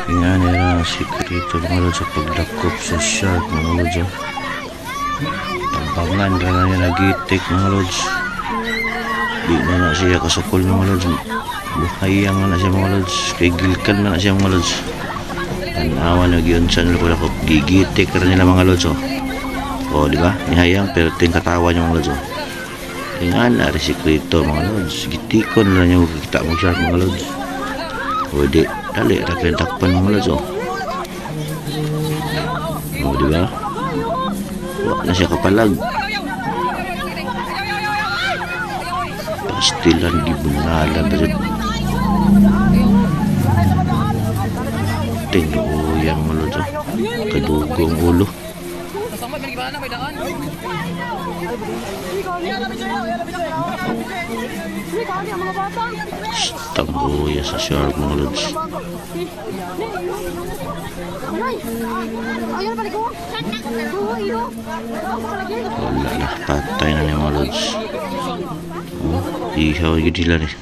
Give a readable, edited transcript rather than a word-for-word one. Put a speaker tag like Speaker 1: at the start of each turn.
Speaker 1: Nga nila sikrito mga lods sa pagdakop sa shark mga lods. Tampangan ka na niya nagitik mga lods. Di na siya kasukol mga lods. Buhayang na siya mga lods. Kay gilkan na siya mga lods. Tanawan na giyon sa nila ko gigitik ka nila mga lods. O di ba? Nihayang pero ting katawan yung mga lods. Nga na rin sikrito mga lods. Gitikon na niya kita mo shark mga lods. O di dali rakyat takpan mga lods. O di ba? Wala na siya kapalag. Pastilan gibunalan na siya. Tinuyang mga lods. Kadugong ulo. Tambuya sa shark mga lods. Wala na, patay na niya mga lods. Ihaw yung dilan eh.